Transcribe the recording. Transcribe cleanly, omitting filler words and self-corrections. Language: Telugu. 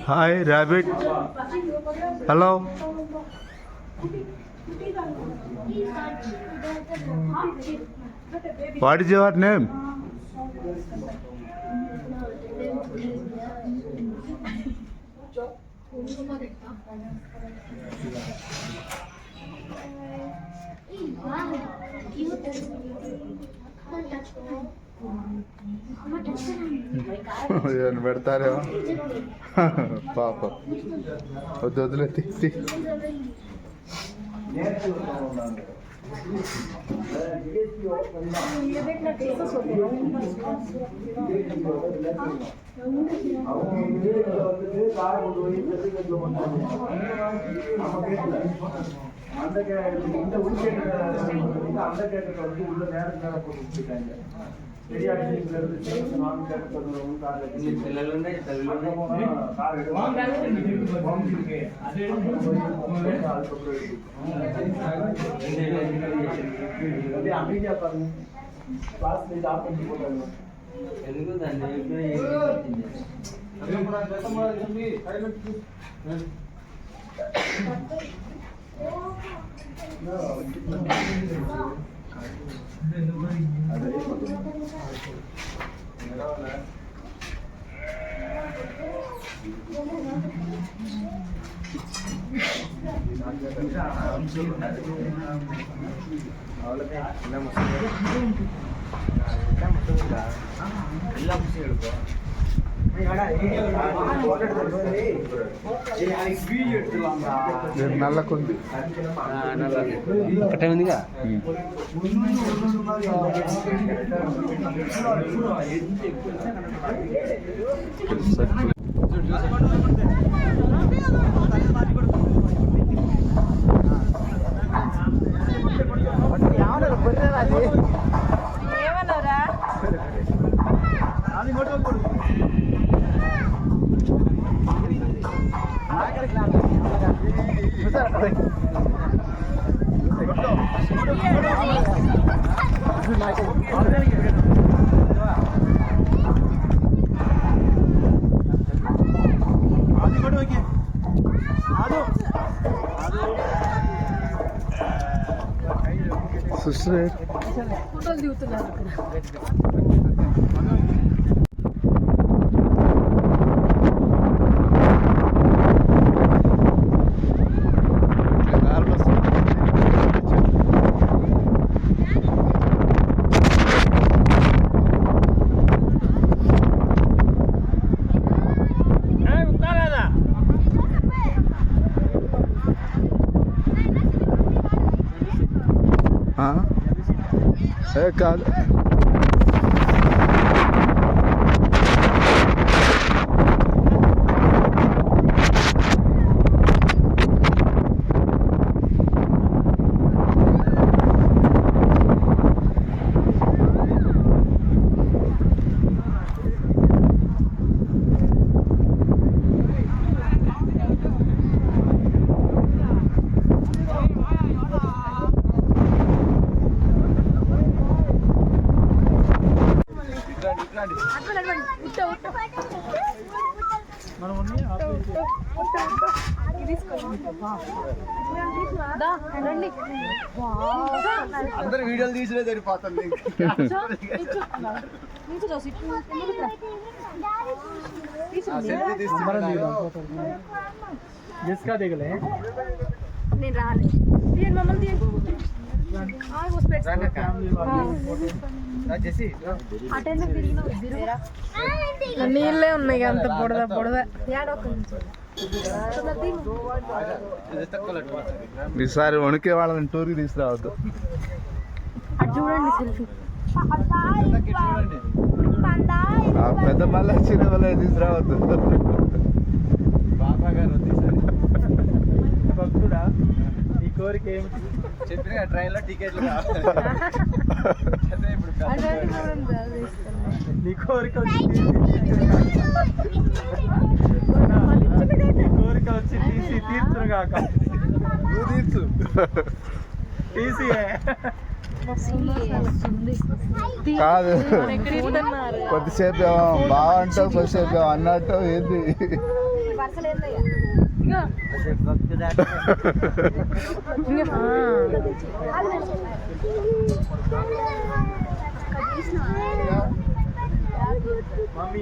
Hi, rabbit. Hello. What is your name? పెడతారేమో పాప వద్దులే తీసి అందుకే இந்த உள்ள அந்த கேட்ட வந்து உள்ள நேரத்துல போட்டு வச்சிருக்காங்க பெரியாடில இருந்து நான் கேட்ட சொல்றவங்க கார்ல செல்லலுண்டே கார் எடுவாங்க இருக்கு அது அது அமெரிக்கா பாருங்க கிளாஸ்ல ஜாப் பண்ணி போறாங்க ఎందుకు దాన్ని ఏమంటుంది అదే మన గతమ ఉంది సైలెంట్ నల్లకుంది ఒకటే ఉందిగా ఏమన్నారా సిస్టర్ ఫోటోలు దిగుతున్నారు కాదు అందరు వీడియోలు తీసినే సరిపోతుంది నేను రాలే మమ్మల్ని నీళ్ళే ఉన్నాయి అంత పొడద పొడద ఈసారి వణికే వాళ్ళని టూర్కి తీసుకురావద్దు. చూడండి సెల్ఫీ పెద్ద మళ్ళీ చిన్న మళ్ళీ తీసుకురావద్దు. బాబా గారు భక్తుడా ఈ కోరిక ఏమిటి చెప్పిన ట్రైన్లో టికెట్లు నీ కోరిక కాక నువ్వు తీర్చు. ఈసీయే కాదు కొద్దిసేపు ఏమో బాగుంటావు కొద్దిసేపు ఏమో అన్నట్టు ఏంది మమ్మీ